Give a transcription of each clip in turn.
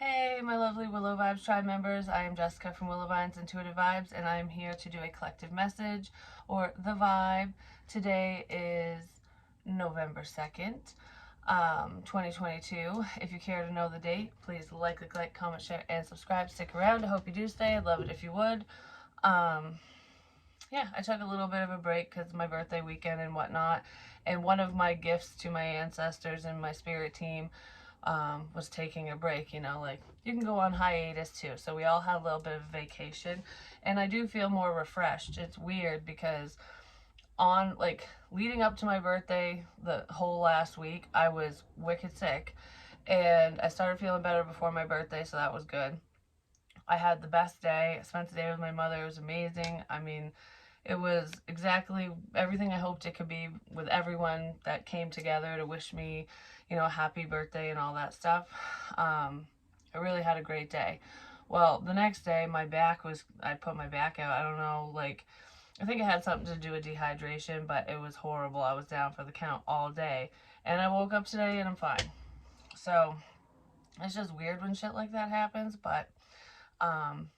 Hey, my lovely Willow Vibes tribe members. I am Jessica from Willow Vines Intuitive Vibes, and I am here to do a collective message or the vibe. Today is November 2nd, 2022. If you care to know the date, please like, comment, share, and subscribe. Stick around. I hope you do stay. I'd love it if you would. Um, yeah, I took a little bit of a break because of my birthday weekend and whatnot. And one of my gifts to my ancestors and my spirit team was taking a break. You know, like you can go on hiatus too. So we all had a little bit of vacation. And I do feel more refreshed. It's weird because on like leading up to my birthday, the whole last week, I was wicked sick. And I started feeling better before my birthday, so that was good. I had the best day. I spent the day with my mother. It was amazing. I mean, it was exactly everything I hoped it could be with everyone that came together to wish me, you know, a happy birthday and all that stuff. I really had a great day. Well, the next day, I put my back out. I don't know, like, I think it had something to do with dehydration, but it was horrible. I was down for the count all day. And I woke up today and I'm fine. So, it's just weird when shit like that happens, but um,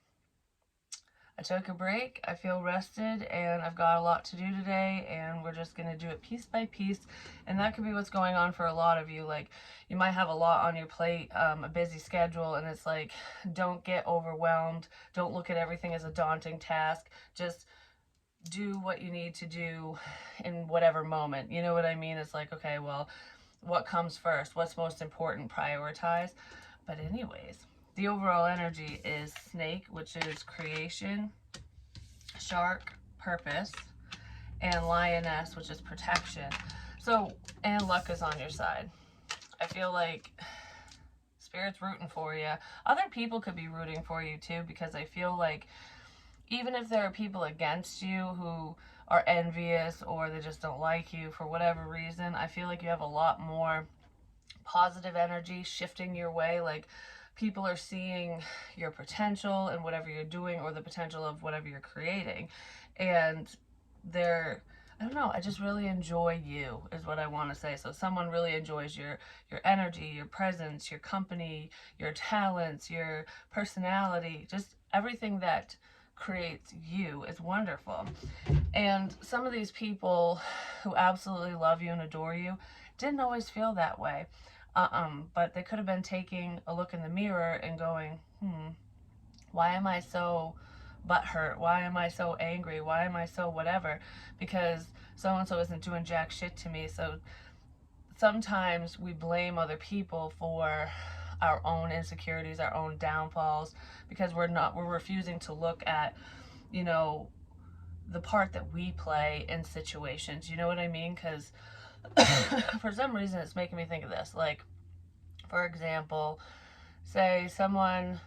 I took a break. I feel rested and I've got a lot to do today, and we're just going to do it piece by piece. And that could be what's going on for a lot of you. Like, you might have a lot on your plate, a busy schedule, and it's like, don't get overwhelmed. Don't look at everything as a daunting task. Just do what you need to do in whatever moment. You know what I mean? It's like, okay, well, what comes first? What's most important? Prioritize. But anyways, the overall energy is snake, which is creation, shark, purpose, and lioness, which is protection. So, and luck is on your side. I feel like spirit's rooting for you. Other people could be rooting for you too, because I feel like even if there are people against you who are envious or they just don't like you for whatever reason, I feel like you have a lot more positive energy shifting your way. Like, people are seeing your potential and whatever you're doing, or the potential of whatever you're creating, and they're, I don't know, I just really enjoy you is what I want to say. So someone really enjoys your energy, your presence, your company, your talents, your personality, just everything that creates you is wonderful. And some of these people who absolutely love you and adore you didn't always feel that way. But they could have been taking a look in the mirror and going, why am I so butthurt? Why am I so angry? Why am I so whatever? Because so and so isn't doing jack shit to me. So sometimes we blame other people for our own insecurities, our own downfalls, because we're refusing to look at, you know, the part that we play in situations. You know what I mean? Because for some reason it's making me think of this. Like, for example, say someone,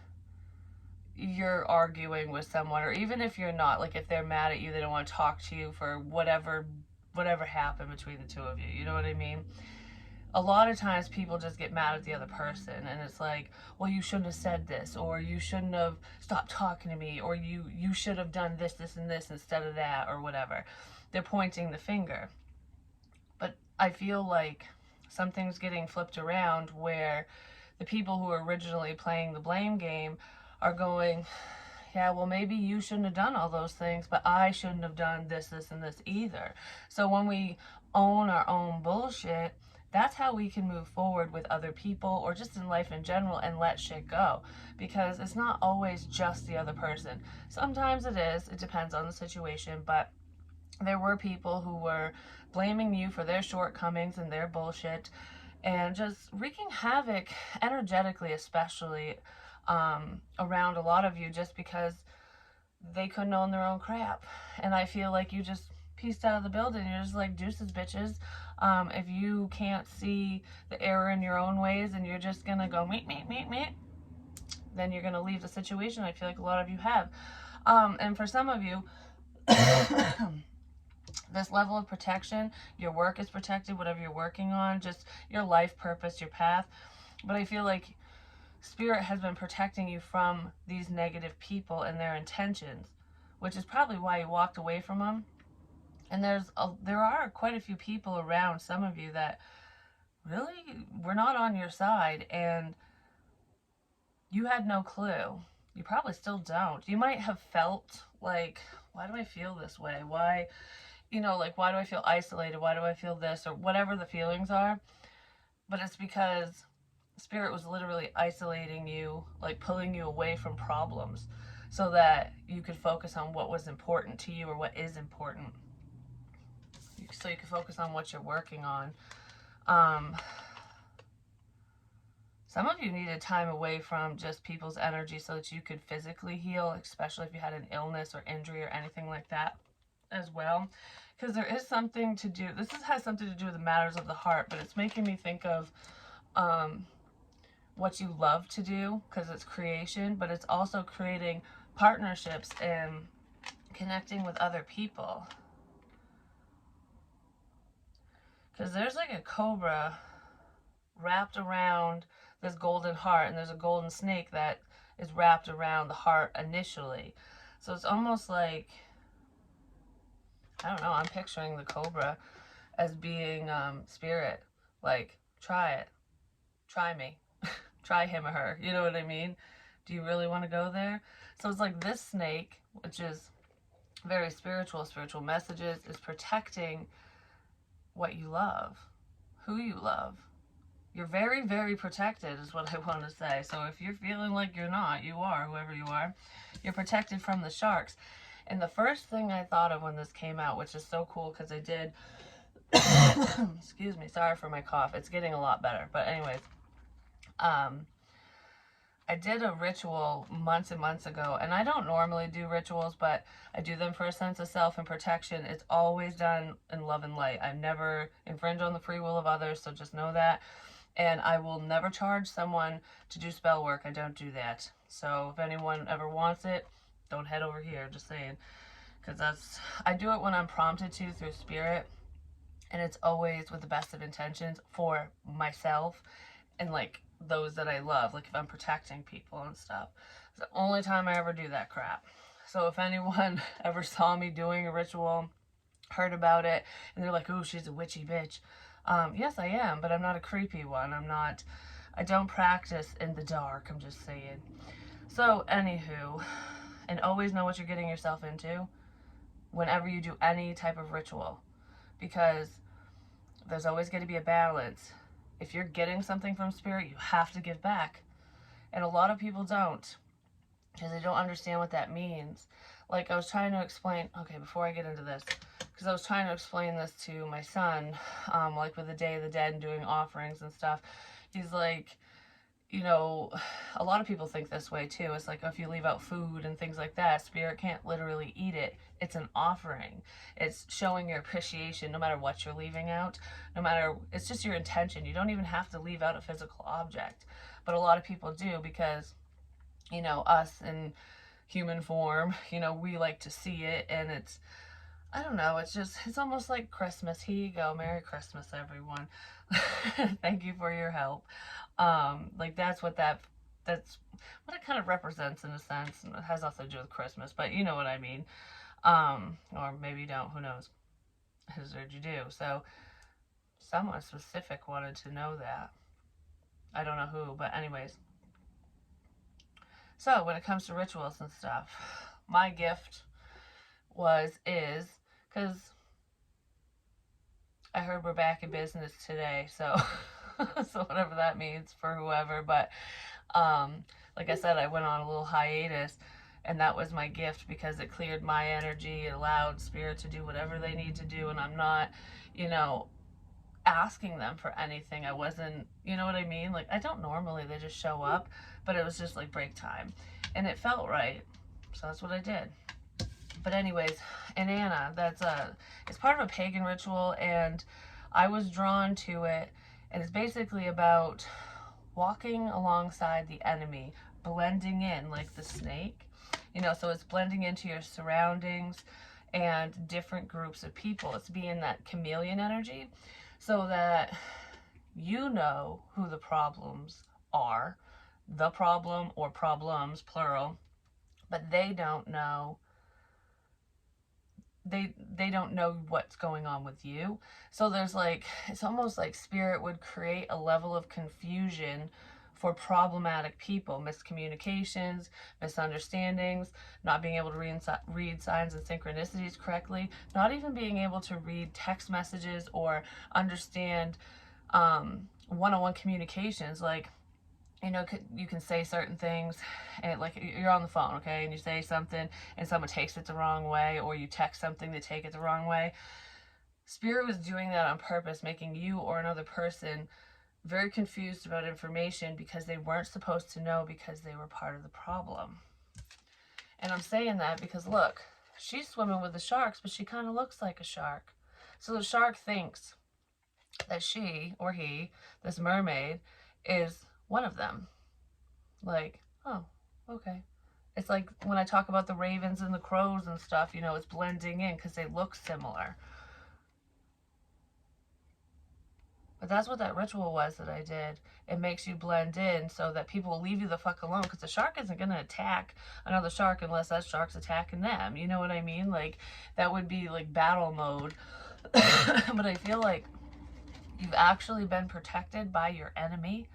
you're arguing with someone, or even if you're not, like if they're mad at you, they don't want to talk to you for whatever happened between the two of you. You know what I mean? A lot of times people just get mad at the other person, and it's like, well, you shouldn't have said this, or you shouldn't have stopped talking to me, or you should have done this and this instead of that, or whatever. They're pointing the finger. But I feel like something's getting flipped around, where the people who are originally playing the blame game are going, yeah, well, maybe you shouldn't have done all those things, but I shouldn't have done this, and this either. So when we own our own bullshit, that's how we can move forward with other people or just in life in general and let shit go. Because it's not always just the other person. Sometimes it is, it depends on the situation, but there were people who were blaming you for their shortcomings and their bullshit and just wreaking havoc energetically, especially around a lot of you, just because they couldn't own their own crap. And I feel like you just pieced out of the building. You're just like, deuces, bitches. If you can't see the error in your own ways and you're just gonna go meet, then you're gonna leave the situation. I feel like a lot of you have. And for some of you, this level of protection, your work is protected, whatever you're working on, just your life purpose, your path. But I feel like Spirit has been protecting you from these negative people and their intentions, which is probably why you walked away from them. And there are quite a few people around, some of you, that really were not on your side, and you had no clue. You probably still don't. You might have felt like, why do I feel this way? Why, like, why do I feel isolated? Why do I feel this? Or whatever the feelings are. But it's because Spirit was literally isolating you, like pulling you away from problems so that you could focus on what was important to you or what is important. So you can focus on what you're working on. Some of you needed time away from just people's energy so that you could physically heal, especially if you had an illness or injury or anything like that as well. Because there is something to do, has something to do with the matters of the heart, but it's making me think of what you love to do, because it's creation, but it's also creating partnerships and connecting with other people. Because there's like a cobra wrapped around this golden heart, and there's a golden snake that is wrapped around the heart initially. So it's almost like, I don't know, I'm picturing the cobra as being spirit. Like, try it. Try me. Try him or her. You know what I mean? Do you really want to go there? So it's like this snake, which is very spiritual messages, is protecting what you love, who you love. You're very, very protected is what I want to say. So if you're feeling like you're not, you are, whoever you are. You're protected from the sharks. And the first thing I thought of when this came out, which is so cool because I did, excuse me, sorry for my cough. It's getting a lot better. But anyways, I did a ritual months and months ago, and I don't normally do rituals, but I do them for a sense of self and protection. It's always done in love and light. I never infringe on the free will of others, so just know that. And I will never charge someone to do spell work. I don't do that. So if anyone ever wants it, don't head over here, just saying. Because I do it when I'm prompted to through spirit, and it's always with the best of intentions for myself and like those that I love, like if I'm protecting people and stuff. It's the only time I ever do that crap. So if anyone ever saw me doing a ritual, heard about it, and they're like, oh, she's a witchy bitch. Yes, I am, but I'm not a creepy one. I don't practice in the dark, I'm just saying. So, anywho, and always know what you're getting yourself into whenever you do any type of ritual, because there's always going to be a balance. If you're getting something from spirit, you have to give back. And a lot of people don't, because they don't understand what that means. Like I was trying to explain, okay, before I get into this, because I was trying to explain this to my son, like with the Day of the Dead and doing offerings and stuff. He's like, a lot of people think this way too. It's like, if you leave out food and things like that, spirit can't literally eat it. It's an offering. It's showing your appreciation no matter what you're leaving out. It's just your intention. You don't even have to leave out a physical object. But a lot of people do because, us in human form, we like to see it, and I don't know, it's almost like Christmas. Here you go. Merry Christmas, everyone. Thank you for your help. Like that's what it kind of represents in a sense. And it has nothing to do with Christmas, but you know what I mean. Or maybe you don't, who knows? Or you do. So someone specific wanted to know that. I don't know who, but anyways. So when it comes to rituals and stuff, my gift is, because I heard we're back in business today, so so whatever that means for whoever, but like I said, I went on a little hiatus, and that was my gift because it cleared my energy. It allowed spirit to do whatever they need to do, and I'm not, asking them for anything. I wasn't, you know what I mean? Like, I don't normally, they just show up, but it was just like break time, and it felt right, so that's what I did. But anyways, Inanna, it's part of a pagan ritual, and I was drawn to it, and it's basically about walking alongside the enemy, blending in like the snake, so it's blending into your surroundings and different groups of people. It's being that chameleon energy so that you know who the problems are, the problem or problems, plural, but they don't know what's going on with you. So there's like, it's almost like spirit would create a level of confusion for problematic people, miscommunications, misunderstandings, not being able to read signs and synchronicities correctly, not even being able to read text messages or understand one-on-one communications. Like, you know, you can say certain things, and like you're on the phone, okay, and you say something and someone takes it the wrong way, or you text something to take it the wrong way. Spirit was doing that on purpose, making you or another person very confused about information because they weren't supposed to know, because they were part of the problem. And I'm saying that because look, she's swimming with the sharks, but she kind of looks like a shark. So the shark thinks that she or he, this mermaid, is one of them. Like, oh, okay. It's like when I talk about the ravens and the crows and stuff, you know, it's blending in because they look similar. But that's what that ritual was that I did. It makes you blend in so that people will leave you the fuck alone, because the shark isn't going to attack another shark unless that shark's attacking them. You know what I mean? Like, that would be like battle mode. But I feel like you've actually been protected by your enemy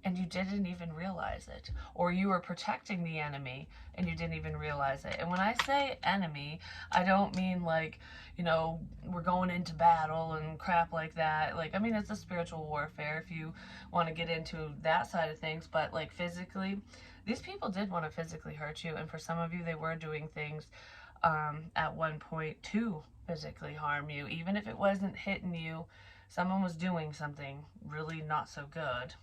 and you didn't even realize it. Or you were protecting the enemy and you didn't even realize it. And when I say enemy, I don't mean like, you know, we're going into battle and crap like that. Like, I mean, it's a spiritual warfare if you want to get into that side of things. But like physically, these people did want to physically hurt you. And for some of you, they were doing things at one point to physically harm you. Even if it wasn't hitting you, someone was doing something really not so good.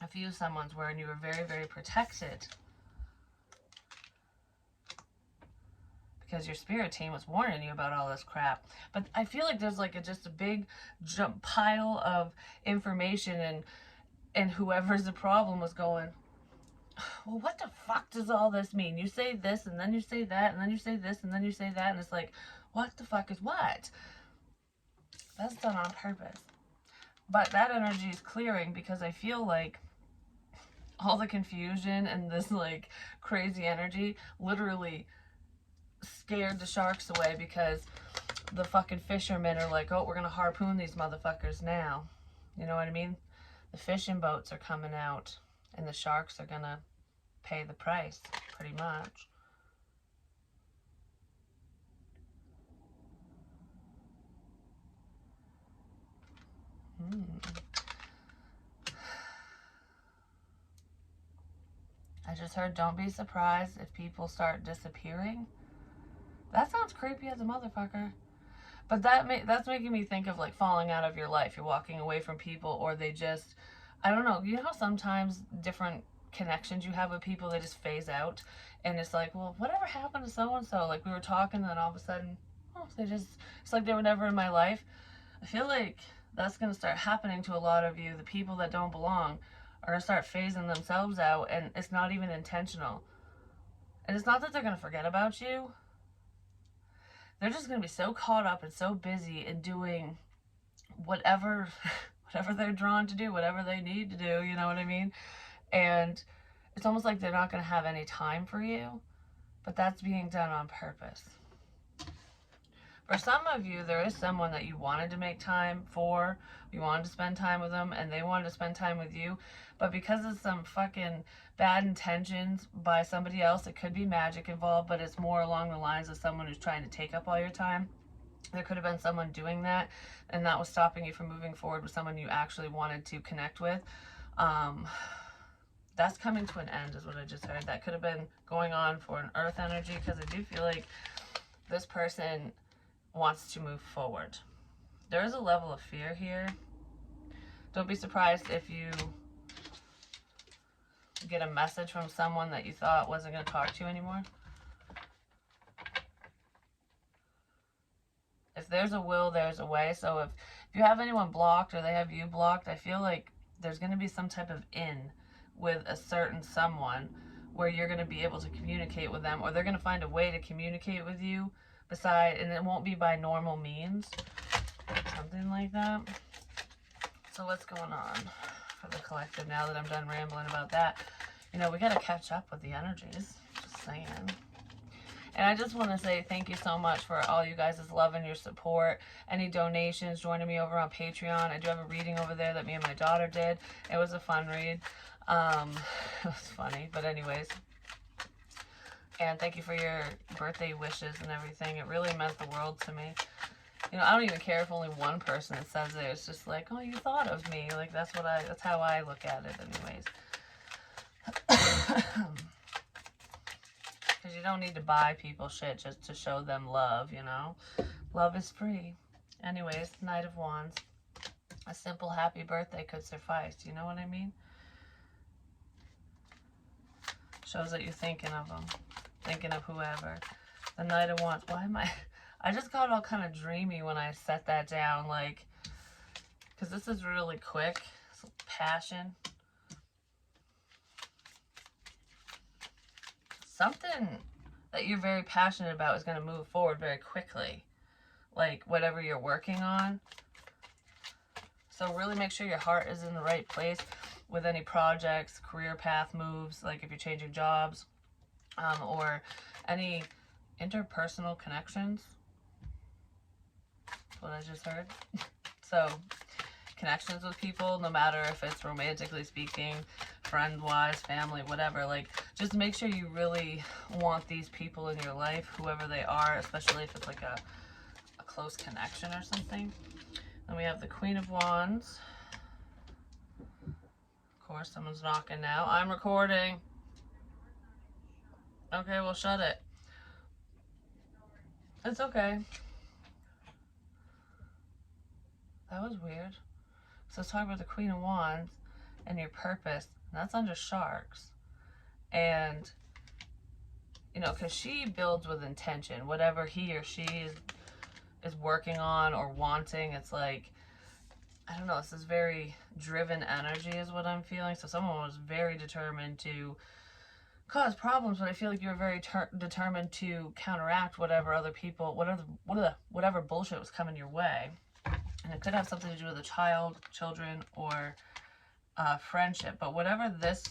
A few someone's were, and you were very, very protected because your spirit team was warning you about all this crap. But I feel like there's like just a big pile of information, and whoever's the problem was going, well, what the fuck does all this mean? You say this, and then you say that, and then you say this, and then you say that, and it's like, what the fuck is what? That's done on purpose. But that energy is clearing because I feel like all the confusion and this like crazy energy literally scared the sharks away, because the fucking fishermen are like, oh, we're gonna harpoon these motherfuckers now. You know what I mean? The fishing boats are coming out and the sharks are gonna pay the price, pretty much. I just heard, don't be surprised if people start disappearing. That sounds creepy as a motherfucker. But that's making me think of like falling out of your life. You're walking away from people, or they just, I don't know. You know how sometimes different connections you have with people, they just phase out, and it's like, well, whatever happened to so and so? Like, we were talking, and then all of a sudden, oh, it's like they were never in my life. I feel like that's gonna start happening to a lot of you. The people that don't belong are gonna start phasing themselves out, and it's not even intentional. And it's not that they're gonna forget about you. They're just going to be so caught up and so busy in doing whatever they're drawn to do, whatever they need to do, you know what I mean? And it's almost like they're not going to have any time for you, but that's being done on purpose. For some of you, there is someone that you wanted to make time for, you wanted to spend time with them, and they wanted to spend time with you, but because of some fucking bad intentions by somebody else, it could be magic involved, but it's more along the lines of someone who's trying to take up all your time. There could have been someone doing that, and that was stopping you from moving forward with someone you actually wanted to connect with. That's coming to an end is what I just heard. That could have been going on for an earth energy, because I do feel like this person wants to move forward. There is a level of fear here. Don't be surprised if you get a message from someone that you thought wasn't going to talk to you anymore. If there's a will, there's a way. So if you have anyone blocked or they have you blocked, I feel like there's going to be some type of in with a certain someone where you're going to be able to communicate with them, or they're going to find a way to communicate with you and it won't be by normal means, something like that. So what's going on for the collective now that I'm done rambling about that? You know, we got to catch up with the energies, just saying. And I just want to say thank you so much for all you guys' love and your support. Any donations, joining me over on Patreon. I do have a reading over there that me and my daughter did. It was a fun read. Um, it was funny, but anyways. And thank you for your birthday wishes and everything. It really meant the world to me. You know, I don't even care if only one person says it. It's just like, oh, you thought of me. Like, that's how I look at it anyways. Because you don't need to buy people shit just to show them love, you know? Love is free. Anyways, Knight of Wands. A simple happy birthday could suffice. You know what I mean? Shows that you're thinking of them. Thinking of whoever. The Knight of Wands. Why am I just got all kind of dreamy when I set that down. Like, because this is really quick. It's passion. Something that you're very passionate about is going to move forward very quickly. Like, whatever you're working on. So really make sure your heart is in the right place with any projects, career path moves, like if you're changing jobs, or any interpersonal connections. That's what I just heard. So, connections with people, no matter if it's romantically speaking, friend-wise, family, whatever. Like, just make sure you really want these people in your life, whoever they are, especially if it's like a close connection or something. Then we have the Queen of Wands. Of course, someone's knocking now. I'm recording. Okay, well, shut it. It's okay. That was weird. So let's talk about the Queen of Wands and your purpose. And that's under sharks. And, you know, because she builds with intention. Whatever he or she is working on or wanting, it's like, I don't know, this is very driven energy is what I'm feeling. So someone was very determined to cause problems, but I feel like you're very determined to counteract whatever other people, whatever bullshit was coming your way. And it could have something to do with a child, children, or friendship. But whatever this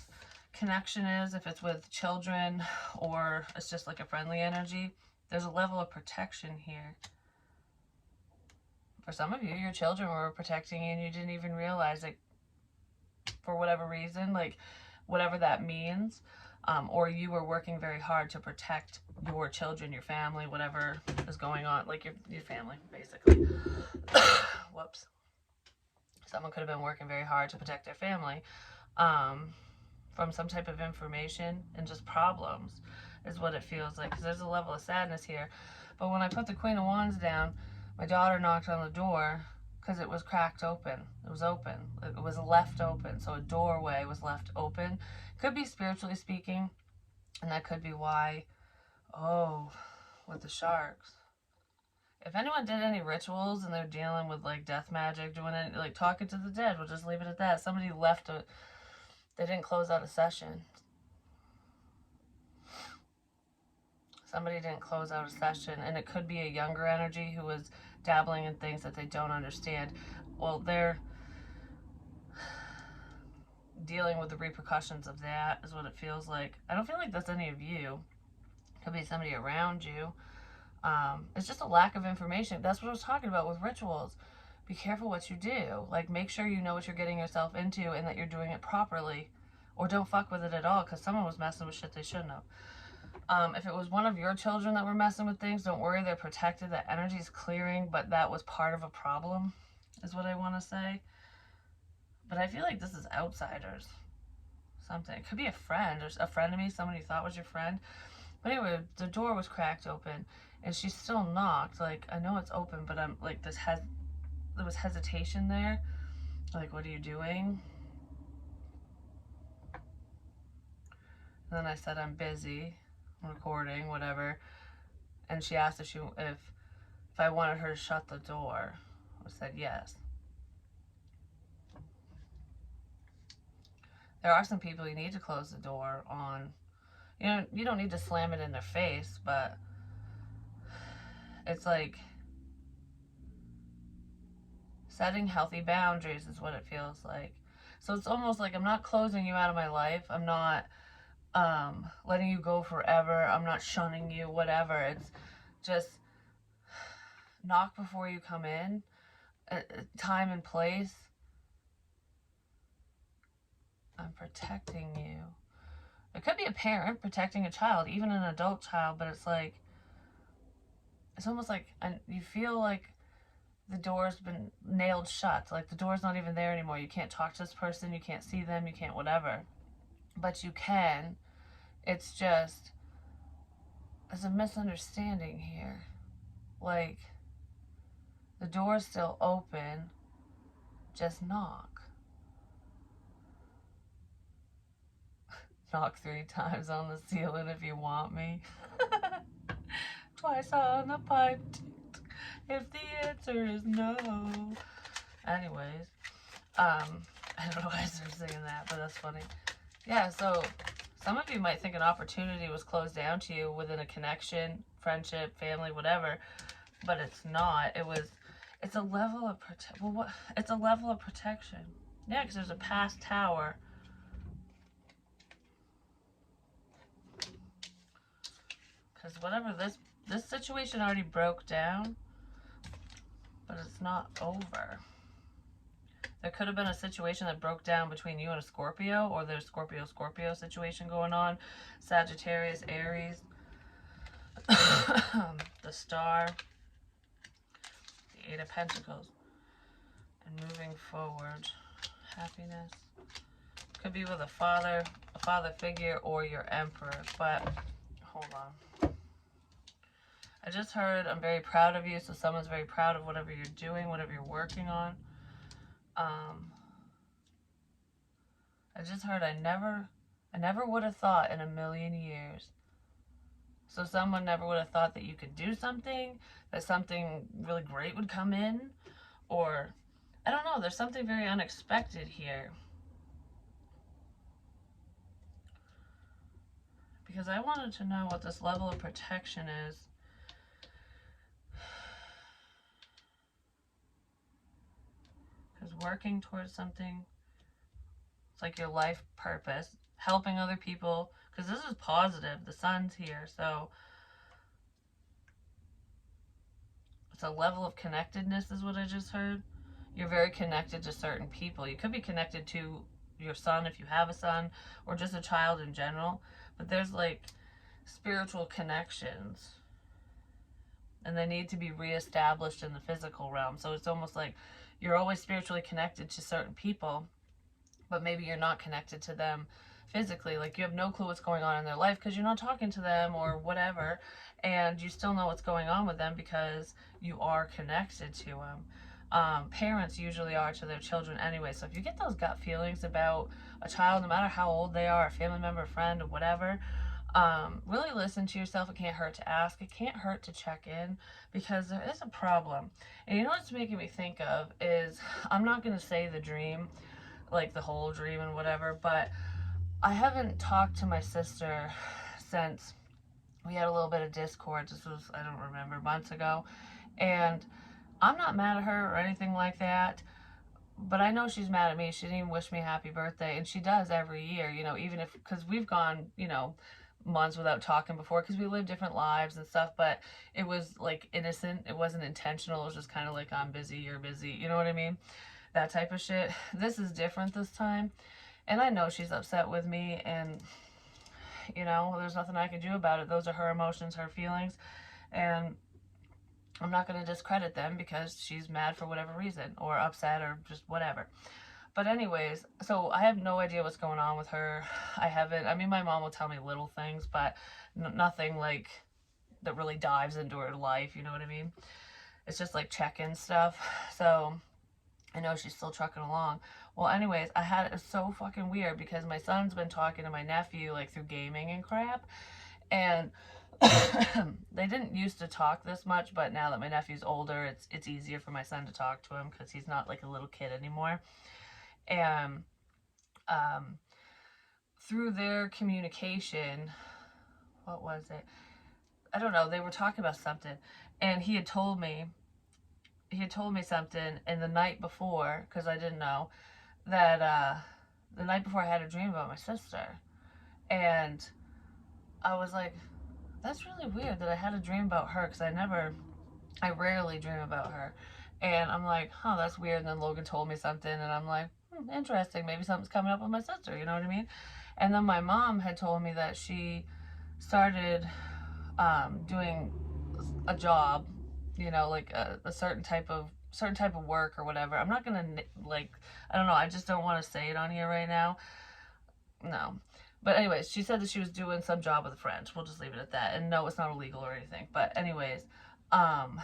connection is, if it's with children or it's just like a friendly energy, there's a level of protection here. For some of you, your children were protecting you and you didn't even realize it for whatever reason, like whatever that means. Or you were working very hard to protect your children, your family, whatever is going on, like your family, basically. Whoops. Someone could have been working very hard to protect their family from some type of information and just problems is what it feels like. Because there's a level of sadness here. But when I put the Queen of Wands down, my daughter knocked on the door because it was cracked open. It was open. It was left open. So a doorway was left open. Could be spiritually speaking. And that could be why, oh, with the sharks. If anyone did any rituals and they're dealing with like death magic, doing it, like talking to the dead, we'll just leave it at that. Somebody left they didn't close out a session. Somebody didn't close out a session, and it could be a younger energy who was dabbling in things that they don't understand. Well, they're dealing with the repercussions of that is what it feels like. I don't feel like that's any of you. It could be somebody around you. It's just a lack of information. That's what I was talking about with rituals. Be careful what you do. Like, make sure you know what you're getting yourself into and that you're doing it properly. Or don't fuck with it at all, because someone was messing with shit they shouldn't have. If it was one of your children that were messing with things, don't worry, they're protected. That energy is clearing, but that was part of a problem, is what I want to say. But I feel like this is outsiders. Something. It could be a friend, or a friend of me, someone you thought was your friend. But anyway, the door was cracked open, and she still knocked. Like, I know it's open, but I'm like, there was hesitation there. Like, what are you doing? And then I said, I'm busy, I'm recording, whatever. And she asked if I wanted her to shut the door. I said yes. There are some people you need to close the door on. You don't need to slam it in their face, but it's like setting healthy boundaries is what it feels like. So it's almost like I'm not closing you out of my life. I'm not letting you go forever. I'm not shunning you, whatever. It's just knock before you come in, time and place. I'm protecting you. It could be a parent protecting a child, even an adult child, but it's like, it's almost like you feel like the door's been nailed shut. Like the door's not even there anymore. You can't talk to this person, you can't see them, you can't whatever. But you can. It's just, there's a misunderstanding here. Like, the door's still open, just knock. Knock 3 times on the ceiling if you want me. Twice on the pipe if the answer is no. Anyways, I don't know why I started singing that, but that's funny. Yeah, so some of you might think an opportunity was closed down to you within a connection, friendship, family, whatever, but it's not. It's a level of it's a level of protection. Yeah, because there's a past tower. Because whatever this situation already broke down, but it's not over. There could have been a situation that broke down between you and a Scorpio, or there's Scorpio situation going on. Sagittarius, Aries, the Star, the 8 of Pentacles. And moving forward, happiness. Could be with a father figure, or your Emperor. But hold on. I just heard I'm very proud of you, so someone's very proud of whatever you're doing, whatever you're working on. I just heard I never would have thought in a million years. So someone never would have thought that you could do something, that something really great would come in, or I don't know, there's something very unexpected here. Because I wanted to know what this level of protection is. Because working towards something, it's like your life purpose, helping other people, because this is positive. The sun's here, so it's a level of connectedness is what I just heard. You're very connected to certain people. You could be connected to your son if you have a son, or just a child in general, but there's like spiritual connections, and they need to be reestablished in the physical realm. So it's almost like you're always spiritually connected to certain people, but maybe you're not connected to them physically. Like you have no clue what's going on in their life because you're not talking to them or whatever, and you still know what's going on with them because you are connected to them. Parents usually are to their children anyway. So if you get those gut feelings about a child, no matter how old they are, a family member, friend, or whatever, really listen to yourself. It can't hurt to ask. It can't hurt to check in, because there is a problem. And you know what's making me think of is, I'm not going to say the dream, like the whole dream and whatever, but I haven't talked to my sister since we had a little bit of discord. This was, I don't remember, months ago. And I'm not mad at her or anything like that, but I know she's mad at me. She didn't even wish me a happy birthday, and she does every year, you know, even if, because we've gone, you know, months without talking before because we live different lives and stuff, but it was like innocent. It wasn't intentional. It was just kind of like, I'm busy, you're busy, you know what I mean? That type of shit. This is different this time, and I know she's upset with me, and you know, there's nothing I can do about it. Those are her emotions, her feelings, and I'm not going to discredit them because she's mad for whatever reason, or upset, or just whatever. But anyways, so I have no idea what's going on with her. I mean, my mom will tell me little things, but nothing like that really dives into her life, you know what I mean? It's just like check-in stuff. So I know she's still trucking along. Well, anyways, it's so fucking weird because my son's been talking to my nephew like through gaming and crap, and they didn't used to talk this much, but now that my nephew's older, it's easier for my son to talk to him because he's not like a little kid anymore. And through their communication, what was it? I don't know. They were talking about something, and he had told me something, and the night before, because I didn't know, that the night before I had a dream about my sister, and I was like, that's really weird that I had a dream about her, because I rarely dream about her. And I'm like, huh, that's weird. And then Logan told me something, and I'm like, interesting. Maybe something's coming up with my sister, you know what I mean? And then my mom had told me that she started doing a job, you know, like a certain type of work or whatever. I'm not gonna like, I don't know. I just don't want to say it on here right now. No. But anyways, she said that she was doing some job with a friend. We'll just leave it at that. And no, it's not illegal or anything. But anyways, um,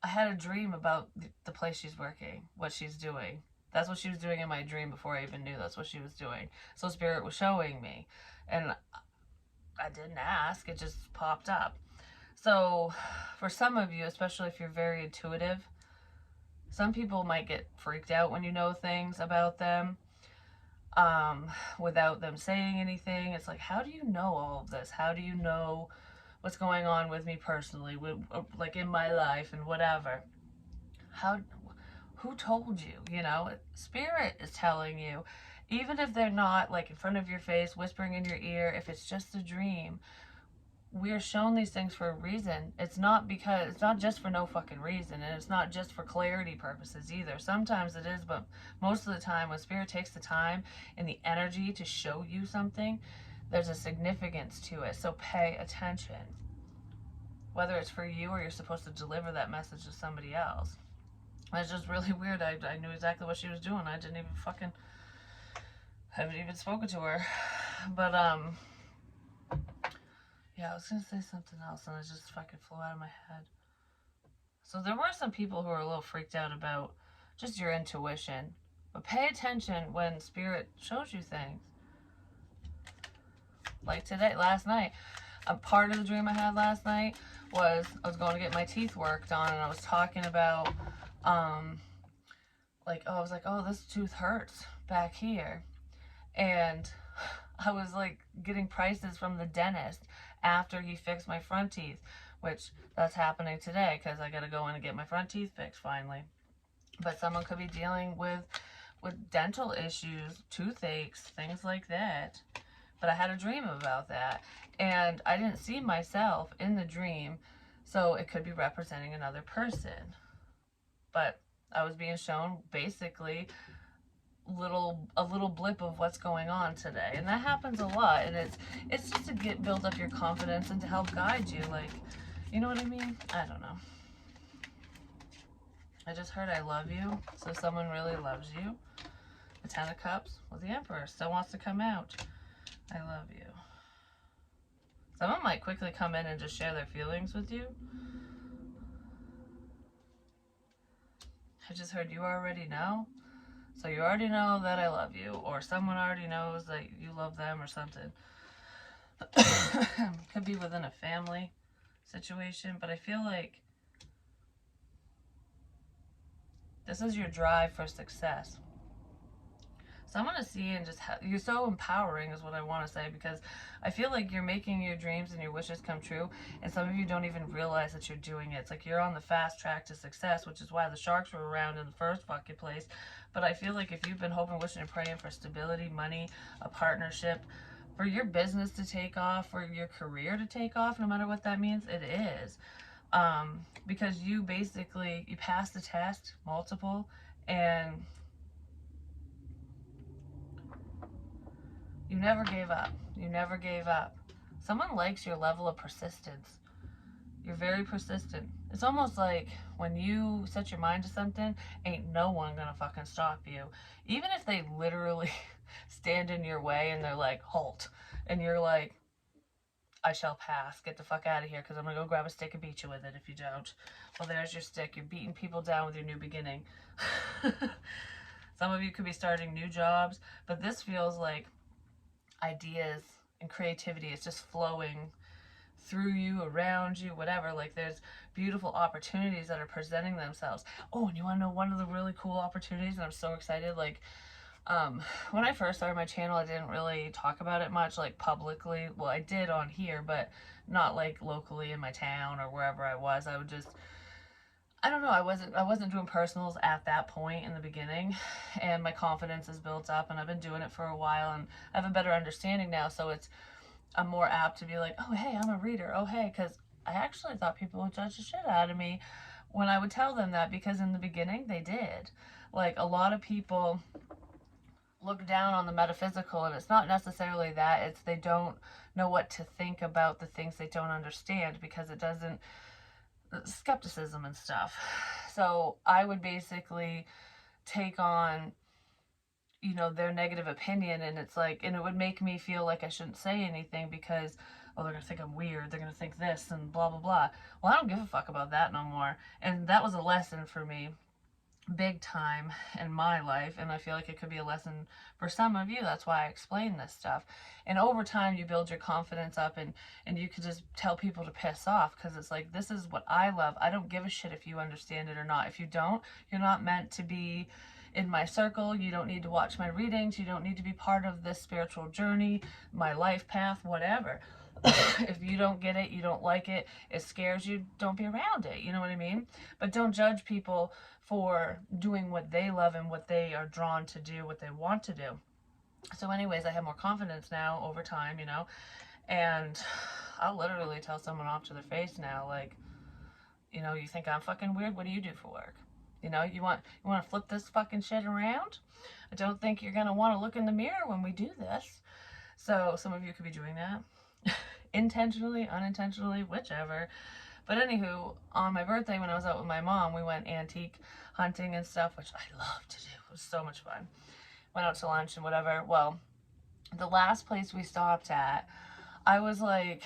I had a dream about the place she's working, what she's doing. That's what she was doing in my dream before I even knew that's what she was doing. So Spirit was showing me. And I didn't ask, it just popped up. So for some of you, especially if you're very intuitive, some people might get freaked out when you know things about them without them saying anything. It's like, how do you know all of this? How do you know what's going on with me personally, like in my life and whatever? How, who told you? You know, Spirit is telling you, even if they're not like in front of your face, whispering in your ear, if it's just a dream, we are shown these things for a reason. It's not just for no fucking reason, and it's not just for clarity purposes either. Sometimes it is, but most of the time when Spirit takes the time and the energy to show you something, there's a significance to it. So pay attention. Whether it's for you or you're supposed to deliver that message to somebody else. It's just really weird. I knew exactly what she was doing. I didn't even fucking haven't even spoken to her. But yeah, I was gonna say something else and it just fucking flew out of my head. So there were some people who were a little freaked out about just your intuition. But pay attention when Spirit shows you things. Like today, last night, a part of the dream I had last night was I was going to get my teeth worked on, and I was talking about, like, oh, I was like, oh, this tooth hurts back here. And I was like getting prices from the dentist after he fixed my front teeth, which that's happening today because I got to go in and get my front teeth fixed finally. But someone could be dealing with dental issues, toothaches, things like that. But I had a dream about that, and I didn't see myself in the dream, so it could be representing another person. But I was being shown basically a little blip of what's going on today, and that happens a lot. And it's just to build up your confidence and to help guide you, like, you know what I mean? I don't know. I just heard I love you, so someone really loves you. The Ten of Cups with the Emperor still wants to come out. I love you. Someone might quickly come in and just share their feelings with you. I just heard you already know. So you already know that I love you, or someone already knows that you love them or something. Could be within a family situation, but I feel like this is your drive for success. So I want to see and just you're so empowering is what I want to say, because I feel like you're making your dreams and your wishes come true, and some of you don't even realize that you're doing it. It's like you're on the fast track to success, which is why the sharks were around in the first fucking place. But I feel like if you've been hoping, wishing, and praying for stability, money, a partnership, for your business to take off, for your career to take off, no matter what that means, it is. Because you basically, you passed the test, multiple, and you never gave up. You never gave up. Someone likes your level of persistence. You're very persistent. It's almost like when you set your mind to something, ain't no one gonna fucking stop you. Even if they literally stand in your way and they're like, halt. And you're like, I shall pass. Get the fuck out of here because I'm gonna go grab a stick and beat you with it if you don't. Well, there's your stick. You're beating people down with your new beginning. Some of you could be starting new jobs, but this feels like ideas and creativity is just flowing through you, around you, whatever. Like there's beautiful opportunities that are presenting themselves. Oh, and you want to know one of the really cool opportunities, and I'm so excited. Like when I first started my channel, I didn't really talk about it much, like publicly. Well, I did on here, but not like locally in my town or wherever I was. I would just, I don't know, I wasn't doing personals at that point in the beginning, and my confidence is built up, and I've been doing it for a while, and I have a better understanding now, so I'm more apt to be like, oh hey, I'm a reader, oh hey, because I actually thought people would judge the shit out of me when I would tell them that, because in the beginning they did. Like, a lot of people look down on the metaphysical, and it's not necessarily that, it's they don't know what to think about the things they don't understand, because it doesn't, skepticism and stuff. So I would basically take on, you know, their negative opinion, and it's like, and it would make me feel like I shouldn't say anything because, oh, they're gonna think I'm weird, they're gonna think this and blah blah blah. Well, I don't give a fuck about that no more. And that was a lesson for me, big time, in my life, and I feel like it could be a lesson for some of you. That's why I explain this stuff. And over time you build your confidence up, and you can just tell people to piss off, because it's like, this is what I love. I don't give a shit if you understand it or not. If you don't, you're not meant to be in my circle. You don't need to watch my readings. You don't need to be part of this spiritual journey, my life path, whatever. If you don't get it, you don't like it, it scares you, don't be around it. You know what I mean? But don't judge people for doing what they love and what they are drawn to do, what they want to do. So anyways, I have more confidence now over time, you know, and I'll literally tell someone off to their face now, like, you know, you think I'm fucking weird? What do you do for work? You know, you want to flip this fucking shit around? I don't think you're gonna want to look in the mirror when we do this. So some of you could be doing that. Intentionally, unintentionally, whichever. But anywho, on my birthday, when I was out with my mom, we went antique hunting and stuff, which I love to do. It was so much fun. Went out to lunch and whatever. Well, the last place we stopped at, I was like,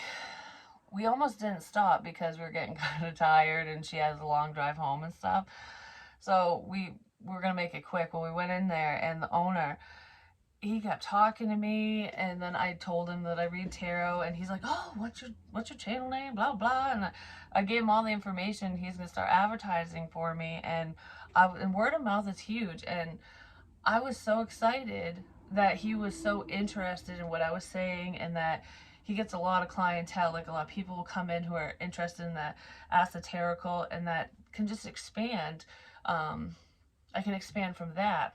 we almost didn't stop because we were getting kind of tired and she has a long drive home and stuff. So we were going to make it quick. Well, we went in there, and the owner, he kept talking to me, and then I told him that I read tarot, and he's like, oh, what's your channel name, blah blah. And I gave him all the information. He's gonna start advertising for me, and word of mouth is huge. And I was so excited that he was so interested in what I was saying, and that he gets a lot of clientele. Like, a lot of people will come in who are interested in the esoterical, and that can just expand. I can expand from that.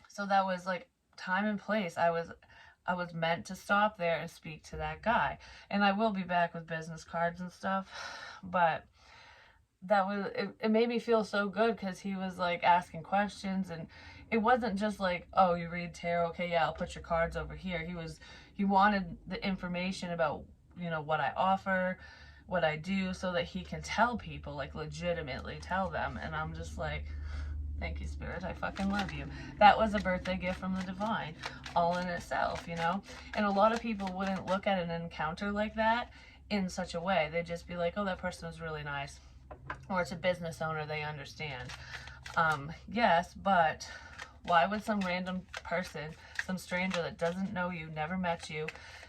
So that was like time and place. I was meant to stop there and speak to that guy. And I will be back with business cards and stuff. But that was, it made me feel so good, because he was like asking questions, and it wasn't just like, oh, you read tarot, okay, yeah, I'll put your cards over here. He wanted the information about, you know, what I offer, what I do, so that he can tell people, like, legitimately tell them. And I'm just like, thank you, Spirit. I fucking love you. That was a birthday gift from the divine, all in itself, you know? And a lot of people wouldn't look at an encounter like that in such a way. They'd just be like, oh, that person was really nice. Or it's a business owner, they understand. Yes, but why would some random person, some stranger that doesn't know you, never met you,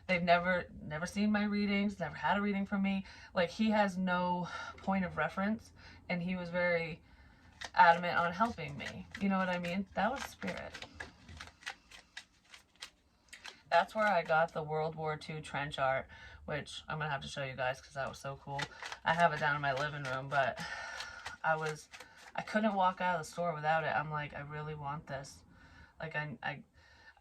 they've never seen my readings, never had a reading from me, like, he has no point of reference, and he was very adamant on helping me. You know what I mean? That was Spirit. That's where I got the World War II trench art, which I'm gonna have to show you guys because that was so cool. I have it down in my living room, but I couldn't walk out of the store without it. I'm like, I really want this. Like, I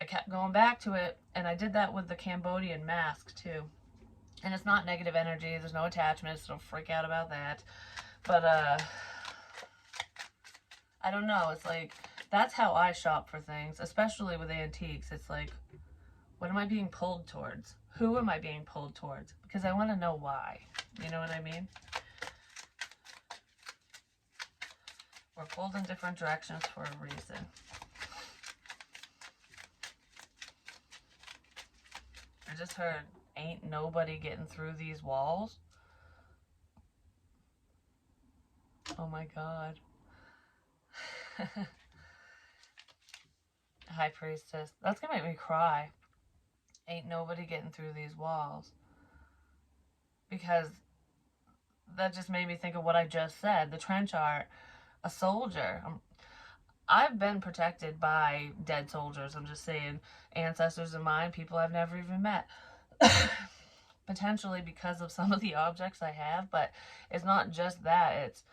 kept going back to it, and I did that with the Cambodian mask too. And it's not negative energy, there's no attachments, don't freak out about that. But I don't know, it's like, that's how I shop for things, especially with antiques. It's like, what am I being pulled towards? Who am I being pulled towards? Because I want to know why. You know what I mean? We're pulled in different directions for a reason. I just heard, ain't nobody getting through these walls. Oh my God. High Priestess. That's gonna make me cry. Ain't nobody getting through these walls. Because that just made me think of what I just said. The trench art, a soldier. I've been protected by dead soldiers. I'm just saying, ancestors of mine, people I've never even met. Potentially because of some of the objects I have, but it's not just that. It's,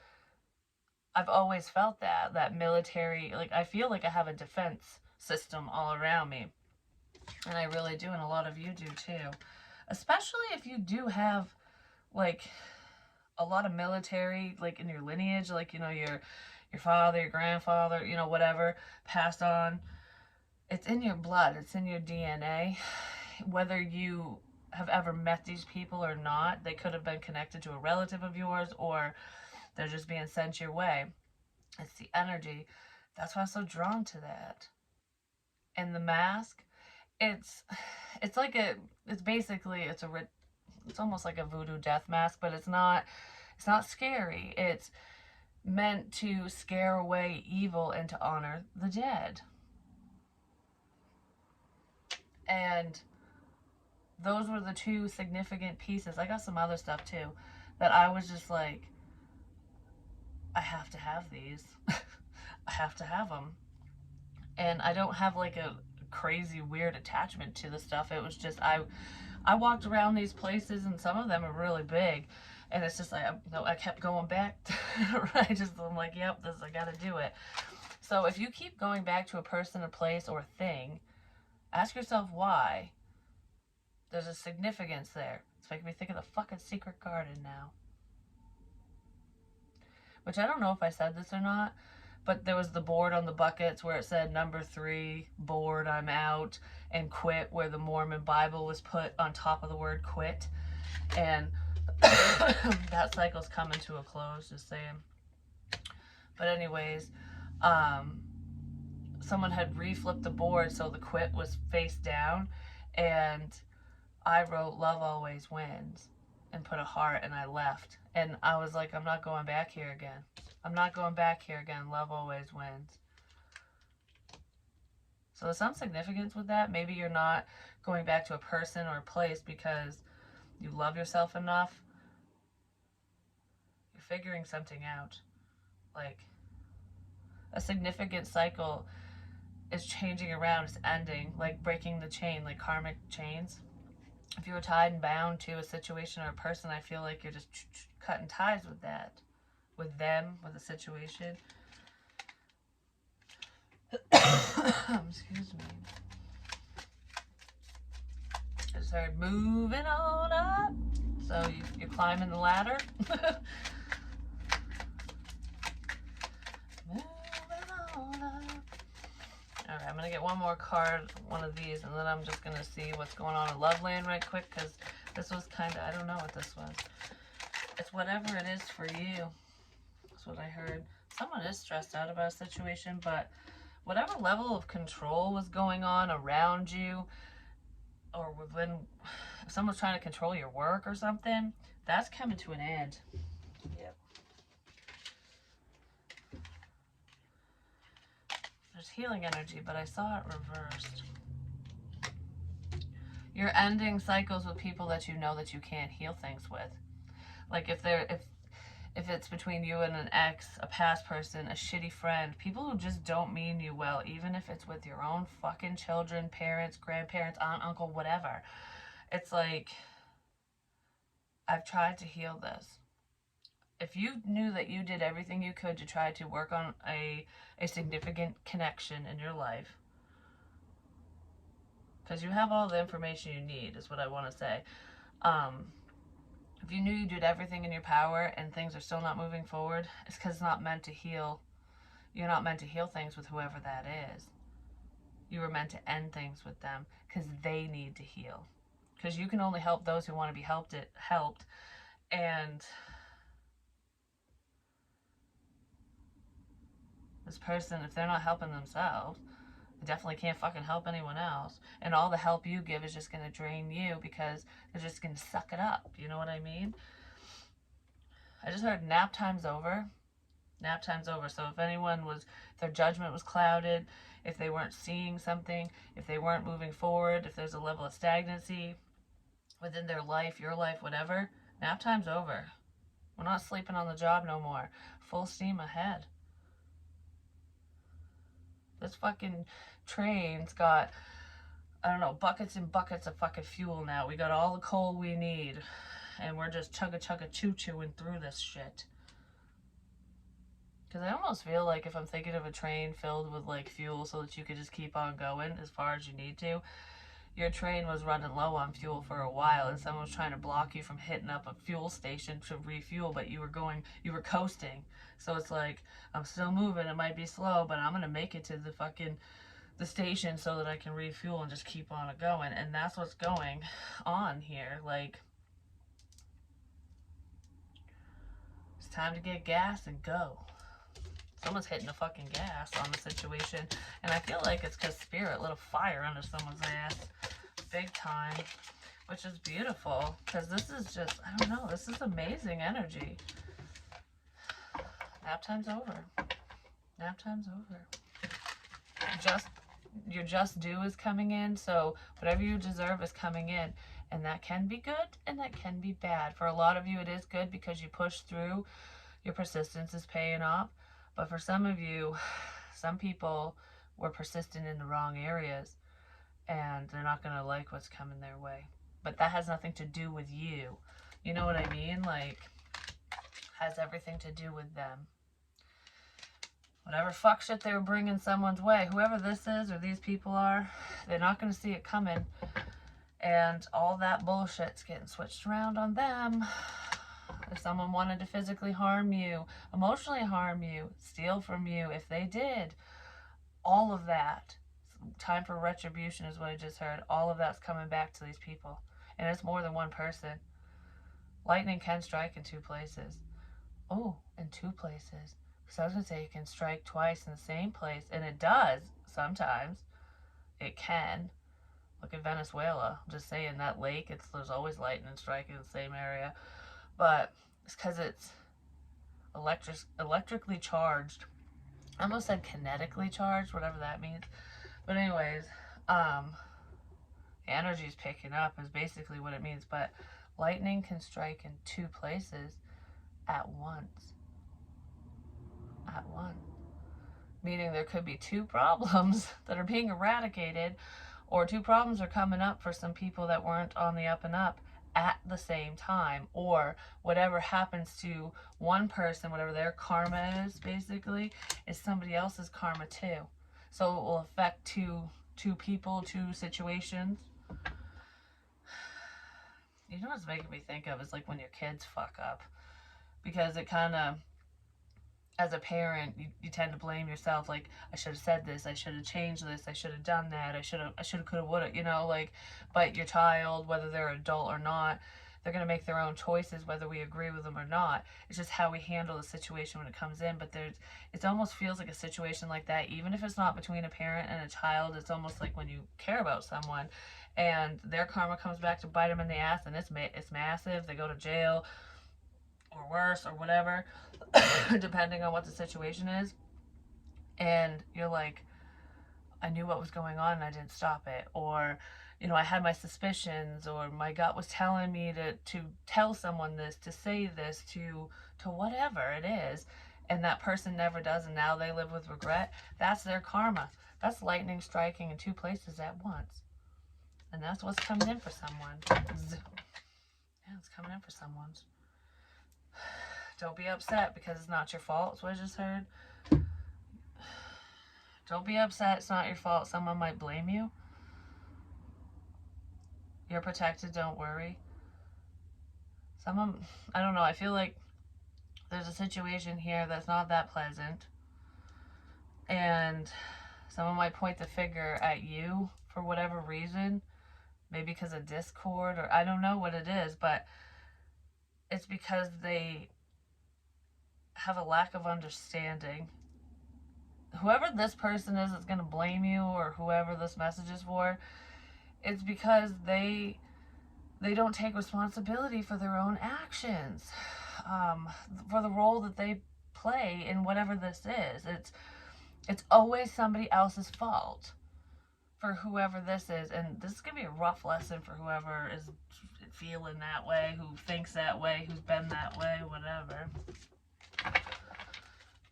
I've always felt that military, like, I feel like I have a defense system all around me. And I really do, and a lot of you do too. Especially if you do have, like, a lot of military, like, in your lineage, like, you know, your father, your grandfather, you know, whatever, passed on. It's in your blood, it's in your DNA. Whether you have ever met these people or not, they could have been connected to a relative of yours, or they're just being sent your way. It's the energy. That's why I'm so drawn to that. And the mask, it's it's like a it's basically it's almost like a voodoo death mask, but it's not scary. It's meant to scare away evil and to honor the dead. And those were the two significant pieces. I got some other stuff too that I was just like, I have to have these. I have to have them. And I don't have like a crazy weird attachment to the stuff. It was just I walked around these places and some of them are really big, and it's just like I kept going back. I'm like, yep, I got to do it. So if you keep going back to a person, a place, or a thing, ask yourself why. There's a significance there. It's making me think of the fucking secret garden now. Which I don't know if I said this or not, but there was the board on the buckets where it said number 3, bored, I'm out, and quit, where the Mormon Bible was put on top of the word quit. And that cycle's coming to a close, just saying. But anyways, someone had reflipped the board so the quit was face down, and I wrote love always wins and put a heart, and I left. And I was like, I'm not going back here again. I'm not going back here again. Love always wins. So there's some significance with that. Maybe you're not going back to a person or a place because you love yourself enough. You're figuring something out. Like, a significant cycle is changing around, it's ending, like breaking the chain, like karmic chains. If you were tied and bound to a situation or a person, I feel like you're just cutting ties with that, with them, with the situation. Excuse me. I just heard moving on up. So you're climbing the ladder. Alright, I'm going to get one more card, one of these, and then I'm just going to see what's going on in Loveland right quick, because this was kind of, I don't know what this was. It's whatever it is for you. That's what I heard. Someone is stressed out about a situation, but whatever level of control was going on around you, or when someone's trying to control your work or something, that's coming to an end. Yep. There's healing energy, but I saw it reversed. You're ending cycles with people that you know that you can't heal things with. Like if it's between you and an ex, a past person, a shitty friend, people who just don't mean you well, even if it's with your own fucking children, parents, grandparents, aunt, uncle, whatever. It's like, I've tried to heal this. If you knew that you did everything you could to try to work on a significant connection in your life, because you have all the information you need, is what I want to say. If you knew you did everything in your power and things are still not moving forward, it's because it's not meant to heal. You're not meant to heal things with whoever that is. You were meant to end things with them because they need to heal. Because you can only help those who want to be helped. And this person, if they're not helping themselves, they definitely can't fucking help anyone else. And all the help you give is just going to drain you because they're just going to suck it up. You know what I mean? I just heard nap time's over. Nap time's over. So if their judgment was clouded, if they weren't seeing something, if they weren't moving forward, if there's a level of stagnancy within their life, your life, whatever, nap time's over. We're not sleeping on the job no more. Full steam ahead. This fucking train's got, I don't know, buckets and buckets of fucking fuel now. We got all the coal we need, and we're just chugga-chugga-choo-chooing through this shit. Because I almost feel like if I'm thinking of a train filled with, like, fuel so that you could just keep on going as far as you need to, your train was running low on fuel for a while and someone was trying to block you from hitting up a fuel station to refuel, but you were coasting. So it's like, I'm still moving, it might be slow, but I'm gonna make it to the station so that I can refuel and just keep on going. And that's what's going on here. Like, it's time to get gas and go. Someone's hitting the fucking gas on the situation, and I feel like it's because Spirit lit a fire under someone's ass big time, which is beautiful, because this is just, I don't know, this is amazing energy. Nap time's over. Nap time's over. Your just due is coming in, so whatever you deserve is coming in, and that can be good and that can be bad. For a lot of you, it is good because you push through. Your persistence is paying off. But for some of you, some people were persistent in the wrong areas and they're not going to like what's coming their way. But that has nothing to do with you. You know what I mean? Like, has everything to do with them. Whatever fuck shit they were bringing someone's way, whoever this is or these people are, they're not going to see it coming. And all that bullshit's getting switched around on them. If someone wanted to physically harm you, emotionally harm you, steal from you, if they did, all of that, time for retribution is what I just heard, all of that's coming back to these people. And it's more than one person. Lightning can strike in 2 places. Oh, in 2 places. Because I was going to say it can strike twice in the same place, and it does sometimes. It can. Look at Venezuela. I'm just saying, that lake, there's always lightning striking in the same area. But it's because it's electrically charged. I almost said kinetically charged, whatever that means. But anyways, energy's picking up is basically what it means. But lightning can strike in 2 places at once. At once. Meaning there could be 2 problems that are being eradicated, or 2 problems are coming up for some people that weren't on the up and up at the same time, or whatever happens to one person, whatever their karma is, basically, is somebody else's karma too. So it will affect two people, 2 situations. You know what's making me think of is like when your kids fuck up, because it kind of, as a parent, you tend to blame yourself, like, I should have said this, I should have changed this, I should have done that, I should have, could have, would have, you know, like, but your child, whether they're adult or not, they're going to make their own choices, whether we agree with them or not. It's just how we handle the situation when it comes in. But it almost feels like a situation like that, even if it's not between a parent and a child, it's almost like when you care about someone and their karma comes back to bite them in the ass, and it's massive, they go to jail, or worse, or whatever, depending on what the situation is. And you're like, I knew what was going on and I didn't stop it. Or, you know, I had my suspicions, or my gut was telling me to tell someone this, to say this, to whatever it is. And that person never does, and now they live with regret. That's their karma. That's lightning striking in 2 places at once. And that's what's coming in for someone. Yeah, it's coming in for someone. Don't be upset because it's not your fault. That's what I just heard. Don't be upset. It's not your fault. Someone might blame you. You're protected. Don't worry. Someone, I don't know. I feel like there's a situation here that's not that pleasant. And someone might point the finger at you for whatever reason. Maybe because of discord, or I don't know what it is. But it's because they have a lack of understanding. Whoever this person is that's going to blame you, or whoever this message is for, it's because they don't take responsibility for their own actions, for the role that they play in whatever this is. It's always somebody else's fault for whoever this is. And this is going to be a rough lesson for whoever is feeling that way, who thinks that way, who's been that way, whatever.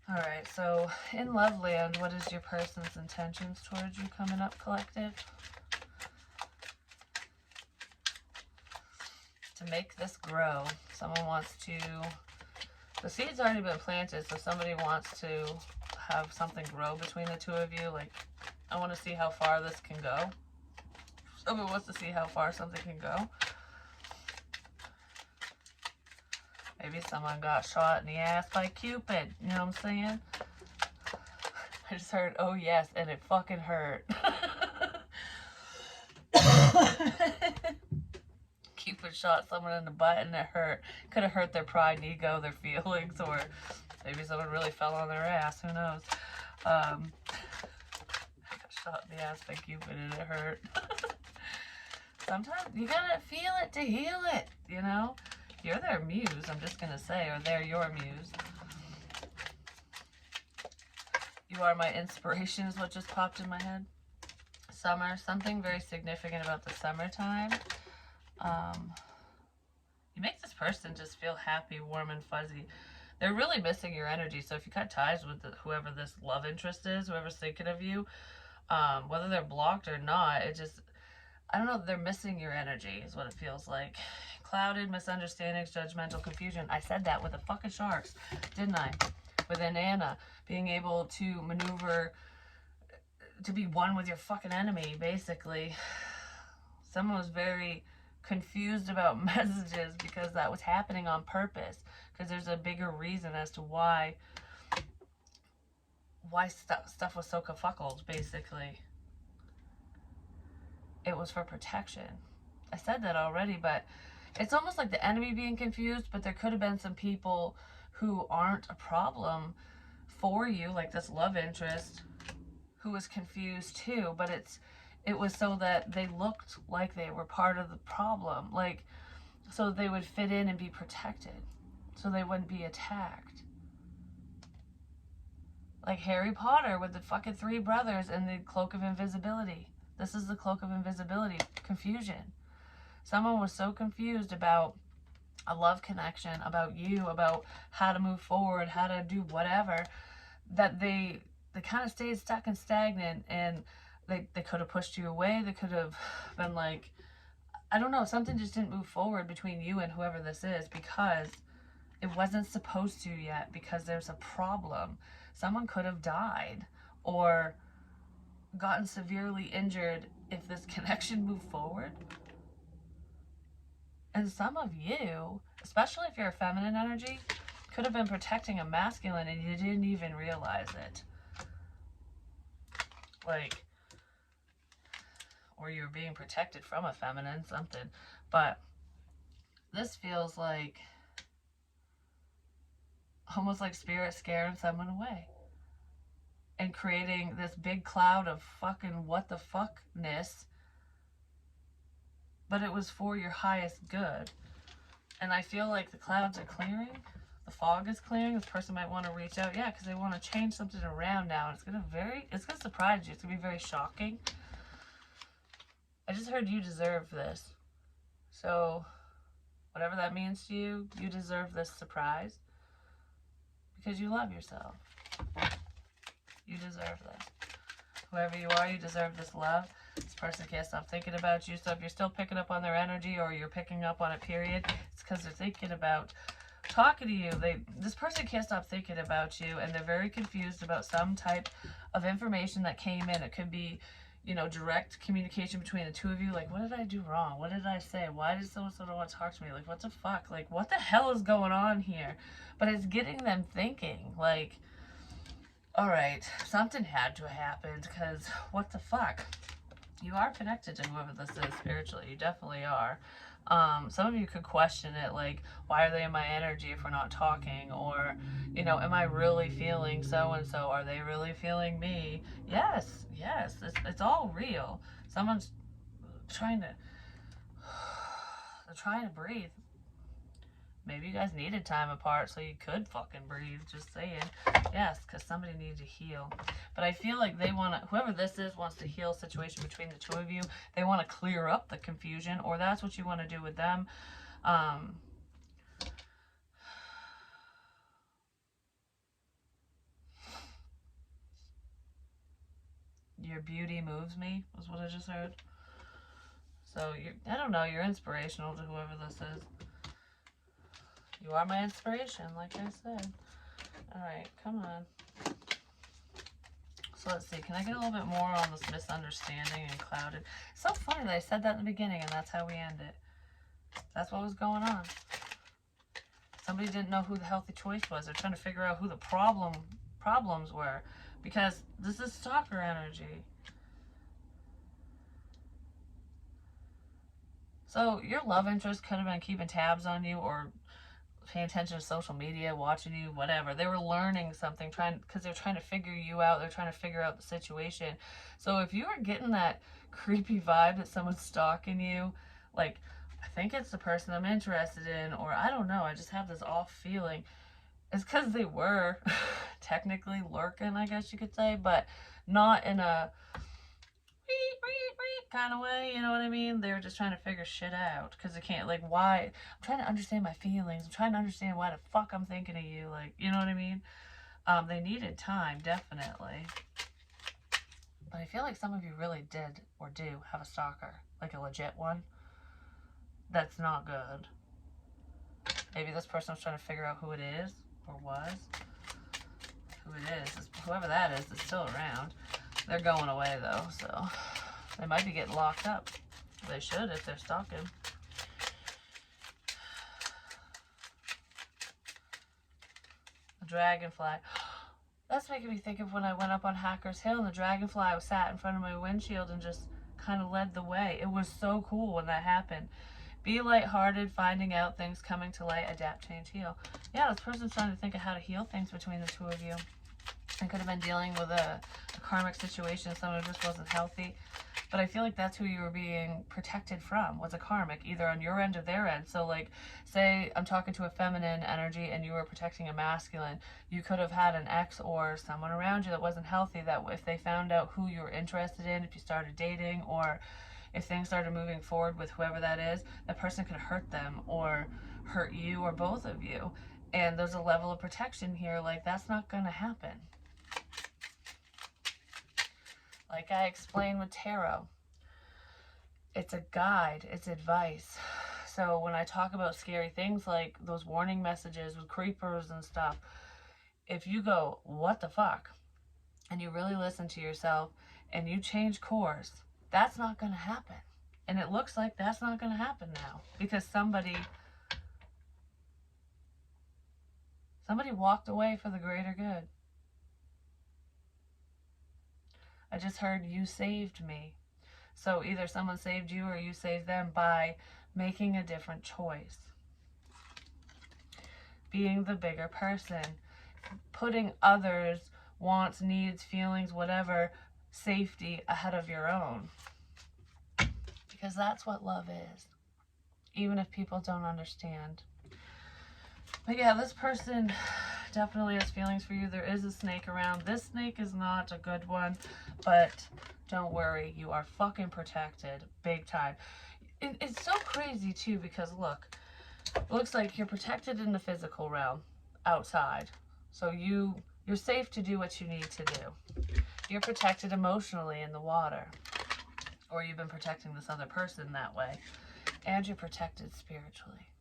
Alright, so in Love Land, what is your person's intentions towards you coming up, collective? To make this grow. Someone wants to... The seed's already been planted, so somebody wants to have something grow between the 2 of you. Like, I want to see how far this can go. Someone wants to see how far something can go. Maybe someone got shot in the ass by Cupid. You know what I'm saying? I just heard, oh yes, and it fucking hurt. Cupid shot someone in the butt and it hurt. Could have hurt their pride and ego, their feelings, or maybe someone really fell on their ass. Who knows? I got shot in the ass by Cupid and it hurt. Sometimes you gotta feel it to heal it, you know? You're their muse, I'm just gonna say, or they're your muse. You are my inspiration is what just popped in my head. Summer, something very significant about the summertime. You make this person just feel happy, warm, and fuzzy. They're really missing your energy, so if you cut ties with whoever this love interest is, whoever's thinking of you, whether they're blocked or not, it just, I don't know, they're missing your energy is what it feels like. Clouded, misunderstandings, judgmental, confusion. I said that with the fucking sharks, didn't I? With Anna, being able to maneuver, to be one with your fucking enemy, basically. Someone was very confused about messages because that was happening on purpose. Because there's a bigger reason as to why stuff was so kafuckled, basically. It was for protection. I said that already, but it's almost like the enemy being confused, but there could have been some people who aren't a problem for you, like this love interest, who was confused too, but it was so that they looked like they were part of the problem, like, so they would fit in and be protected, so they wouldn't be attacked. Like Harry Potter with the fucking 3 brothers and the cloak of invisibility. This is the cloak of invisibility, confusion. Someone was so confused about a love connection, about you, about how to move forward, how to do whatever, that they kind of stayed stuck and stagnant, and they could have pushed you away. They could have been like, I don't know, something just didn't move forward between you and whoever this is because it wasn't supposed to yet, because there's a problem. Someone could have died or gotten severely injured if this connection moved forward. And some of you, especially if you're a feminine energy, could have been protecting a masculine and you didn't even realize it. Like, or you're being protected from a feminine, something. But this feels like almost like spirit scaring someone away and creating this big cloud of fucking what the fuckness, but it was for your highest good. And I feel like the clouds are clearing, the fog is clearing. This person might want to reach out, yeah, because they want to change something around now. It's gonna surprise you. It's gonna be very shocking. I just heard you deserve this. So whatever that means to you, you deserve this surprise because you love yourself. You deserve this. Whoever you are, you deserve this love. This person can't stop thinking about you. So if you're still picking up on their energy, or you're picking up on it, period, it's because they're thinking about talking to you. This person can't stop thinking about you, and they're very confused about some type of information that came in. It could be, you know, direct communication between the two of you. Like, what did I do wrong? What did I say? Why did so-and-so don't want to talk to me? Like, what the fuck? Like, what the hell is going on here? But it's getting them thinking, like, all right, something had to have happened, because what the fuck? You are connected to whoever this is spiritually. You definitely are. Some of you could question it, like, why are they in my energy if we're not talking? Or, you know, am I really feeling so-and-so? Are they really feeling me? Yes, it's all real. Someone's trying to, they're trying to breathe. Maybe you guys needed time apart so you could fucking breathe, just saying. Yes, because somebody needed to heal. But I feel like they want to, whoever this is wants to heal a situation between the two of you. They want to clear up the confusion, or that's what you want to do with them. Your beauty moves me, was what I just heard. So, I don't know, you're inspirational to whoever this is. You are my inspiration, like I said. Alright, come on. So let's see, can I get a little bit more on this misunderstanding and clouded? It's so funny that I said that in the beginning and that's how we end it. That's what was going on. Somebody didn't know who the healthy choice was. They're trying to figure out who the problems were, because this is stalker energy. So your love interest could have been keeping tabs on you or paying attention to social media, watching you, whatever. They were learning something, because they're trying to figure you out. They're trying to figure out the situation. So if you are getting that creepy vibe that someone's stalking you, like, I think it's the person I'm interested in, or I don't know, I just have this off feeling. It's because they were technically lurking, I guess you could say, but not in a kind of way, you know what I mean? They were just trying to figure shit out, because they can't, like, why? I'm trying to understand my feelings. I'm trying to understand why the fuck I'm thinking of you, like, you know what I mean? They needed time, definitely. But I feel like some of you really did or do have a stalker, like a legit one. That's not good. Maybe this person was trying to figure out who it is, or was. Who it is, whoever that is still around. They're going away, though, so they might be getting locked up. They should if they're stalking. The dragonfly. That's making me think of when I went up on Hackers Hill and the dragonfly was sat in front of my windshield and just kind of led the way. It was so cool when that happened. Be lighthearted, finding out things, coming to light, adapt, change, heal. Yeah, this person's trying to think of how to heal things between the two of you. I could have been dealing with a karmic situation, someone who just wasn't healthy. But I feel like that's who you were being protected from, was a karmic, either on your end or their end. So, like, say I'm talking to a feminine energy and you were protecting a masculine, you could have had an ex or someone around you that wasn't healthy, that if they found out who you were interested in, if you started dating, or if things started moving forward with whoever that is, that person could hurt them or hurt you or both of you. And there's a level of protection here, like, that's not going to happen. Like I explained with tarot, it's a guide, it's advice. So when I talk about scary things like those warning messages with creepers and stuff, if you go, what the fuck, and you really listen to yourself and you change course, that's not going to happen. And it looks like that's not going to happen now, because somebody walked away for the greater good. I just heard you saved me. So either someone saved you or you saved them by making a different choice. Being the bigger person. Putting others' wants, needs, feelings, whatever, safety ahead of your own. Because that's what love is. Even if people don't understand. But yeah, this person definitely has feelings for you. There is a snake around. This snake is not a good one, but don't worry, you are fucking protected big time. It's so crazy too, because look, it looks like you're protected in the physical realm outside. So you're safe to do what you need to do. You're protected emotionally in the water, or you've been protecting this other person that way, and you're protected spiritually.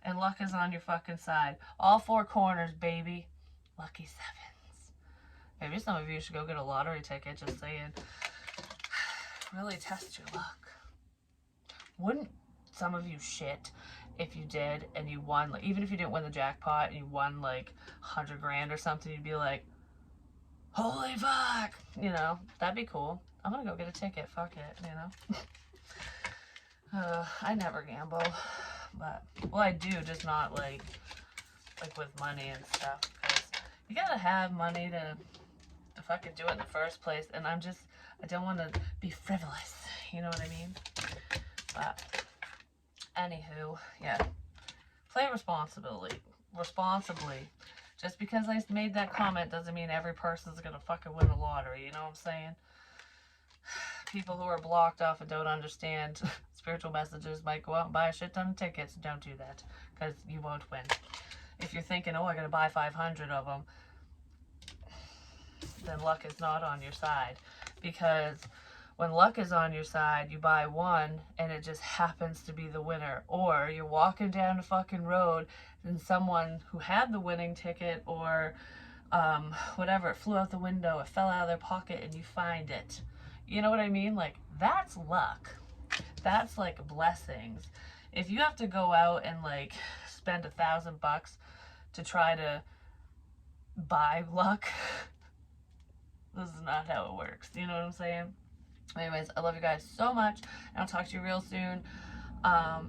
And luck is on your fucking side. All four corners, baby. Lucky sevens. Maybe some of you should go get a lottery ticket, just saying. Really test your luck. Wouldn't some of you shit if you did and you won, like, even if you didn't win the jackpot and you won like 100 grand or something, you'd be like, holy fuck, you know, that'd be cool. I'm gonna go get a ticket, fuck it, you know. I never gamble. But, well, I do, just not like with money and stuff, because you gotta have money to fucking do it in the first place, and I don't want to be frivolous, you know what I mean? But, anywho, yeah, play responsibly. Just because I made that comment doesn't mean every person's gonna fucking win the lottery, you know what I'm saying? People who are blocked off and don't understand spiritual messages might go out and buy a shit ton of tickets. Don't do that, because you won't win. If you're thinking, oh, I gotta buy 500 of them, then luck is not on your side. Because when luck is on your side, you buy one and it just happens to be the winner. Or you're walking down the fucking road and someone who had the winning ticket or whatever, it flew out the window, it fell out of their pocket and you find it. You know what I mean? Like, that's luck. That's like blessings. If you have to go out and like spend $1,000 to try to buy luck, this is not how it works. You know what I'm saying? Anyways, I love you guys so much, and I'll talk to you real soon. Yeah,